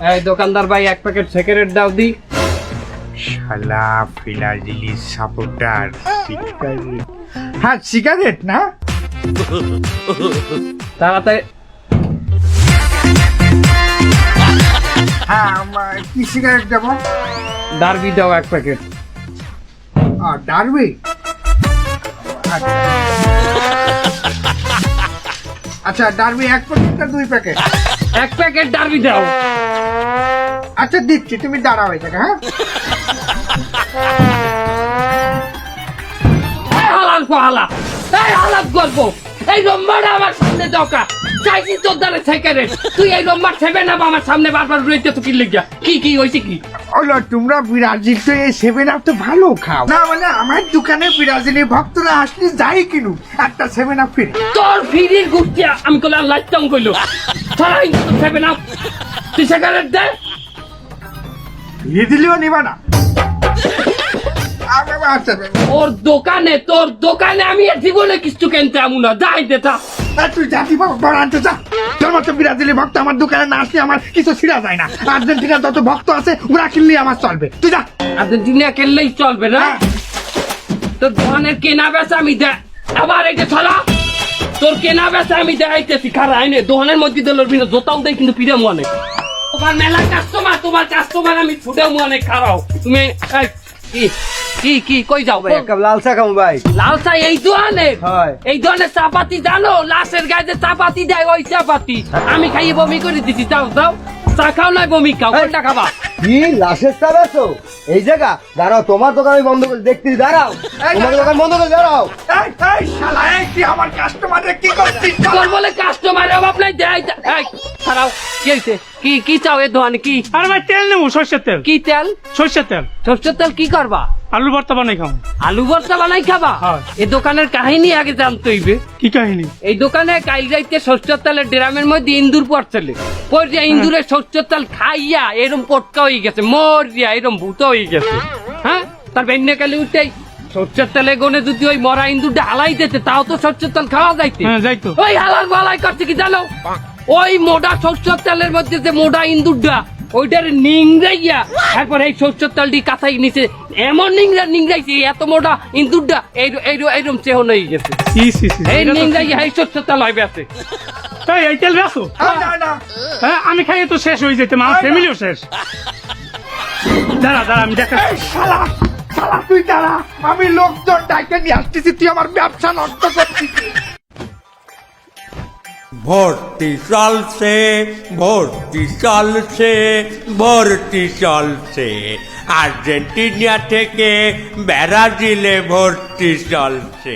এই দোকানদার ভাই 1 প্যাকেট সিগারেট দাও দি। শালা ফিলাডিলি সাপোর্টার সিগারেট। হ্যাঁ সিগারেট না, তাড়াতাড়ি। হ্যাঁ কি সিগারেট দেবো? ডার্বি দাও 1 প্যাকেট। ডারবি, আচ্ছা ডারবি 1 প্যাকেট না 2 প্যাকেট? 1 প্যাকেট ডার্বি দাও। আচ্ছা দিচ্ছি, তুমি দাঁড়াও এই জায়গায়। হ্যাঁ হালাল পালা, এই হালাল গল্প, এই রম্মাটা আমার সামনে দকা চাইছি তোর দ্বারা সিগারেট, তুই এই রম্মার ছেবে না আমার সামনে বারবার রইতে তো কি লিখা, কি হইছে কি? ওলো তোমরা ব্রাজিল তো এই 7 আপ তো ভালো খাও না, মানে আমার দোকানে ব্রাজিলের ভক্তরা আসলে যাই কিনু একটা 7 আপ ফ্রি। তোর ফিরির গুটিয়া আমি কইলা লাইটাম কইলো ছাড়াই 7 আপ, তুই সিগারেট দে। ফ্রি দিলেও নিবা না? আচ্ছা তোর দোকানে আমি জীবনে কিছু কিনতে আমু না, যাই দেতা। তুই জাতি বড় আনতে যা, তোর মতো ব্রাজিলের ভক্ত আমার দোকানে না আসলে আমার কিছু ছিঁড়া যায় না। আর্জেন্টিনার যত ভক্ত আছে ওরা কিনলে আমার চলবে, তুই যা। আর্জেন্টিনা খেললেই চলবে না? তোর দোকানের কেনা বেচা আমি দে, আবার এই যে ছলা তোর কেনা বেচা আমি দেখাইতেছি, খারা আইনে দোকানের মধ্যে দিল জোতাও দেয় কিন্তু পিড়ে মনে। তোমার মেলা কাস্টমার, তোমার কাস্টমার আমি ছুটে মনে খারাও তুমি। কি কই যাও ভাই? লাল চা খাবো ভাই। লাল চা এই দোকানে? হয়। এই দোকানের চাপাতি জানো? লাশের গায়ে চাপাতি দেয়, ওই চাপাতি আমি খাইয়ে বমি করে দিচ্ছি। যাও চা খাও না বমি খাও, কোনটা খাবা? কি লাশের চা বেছো এই জায়গা? দাঁড়াও, তোমার দোকান আমি বন্ধ করে দেখতেছি, দাঁড়াও তোমার দোকান বন্ধ করে দাঁড়াও। এই শালা, এই তুই আমার কাস্টমারে কি করছিস? তোর বলে কাস্টমারের অভাব নাই, দেয় খারাও। কি হয়েছে? কি চাও এ দোকানে? কি আর ভাই তেল নেবো, সর্ষের তেল। কি তেল? সর্ষের তেল। সরষের তেল কি করবা? আলু ভর্তা বানাই খাবো। আলু ভর্তা বানাই খাবা? হ্যাঁ। এই দোকানের কাহিনী আগে জানতে হইবে। কি কাহিনী? এই দোকানে কাল যাইতে সরষের তেলের ড্রামের মধ্যে ইন্দুর পড়ছিল, পড়িয়া ইন্দুরের সরষের তেল খাইয়া এরম পটকা হয়ে গেছে, মরিয়া এরম ভূত হয়ে গেছে। হ্যাঁ, তার বেন্যে কালে উঠে সরষের তেলে গনে যদি ওই মরা ইন্দুরটা হালাই দিতে, তাও তো সরষের তেল খাওয়া যাইতে। হ্যাঁ যাইতো। ওই হালাল বালাই করছে কি জানো? ওই মোটা সরষের তেলের মধ্যে যে মোটা ইন্দুরটা ওইটার নিংড়াইয়া তারপর এই সরষের তেলটি কাঁথাই নিচে এমন নিংড়াইছে, এত মোটা ইন্দুরটা এইরকম চেহন হয়ে গেছে। এই নিংড়াইয়া এই সরষের তেল হয় বেঁচে। এই তেল বেছো? না হ্যাঁ, আমি খাইয়ে তো শেষ হয়ে যেতে, আমার ফ্যামিলিও শেষ। দাঁড়া আমি দেখা। শালা শালা তুই দাঁড়া, আমি লোকজন ডাইকে নিয়ে আসতেছি, তুই আমার ব্যবসা নষ্ট করছিস। ভর্তি চলছে, ভর্তি চলছে, ভর্তি চলছে, আর্জেন্টিনা থেকে ব্রাজিলে ভর্তি চলছে।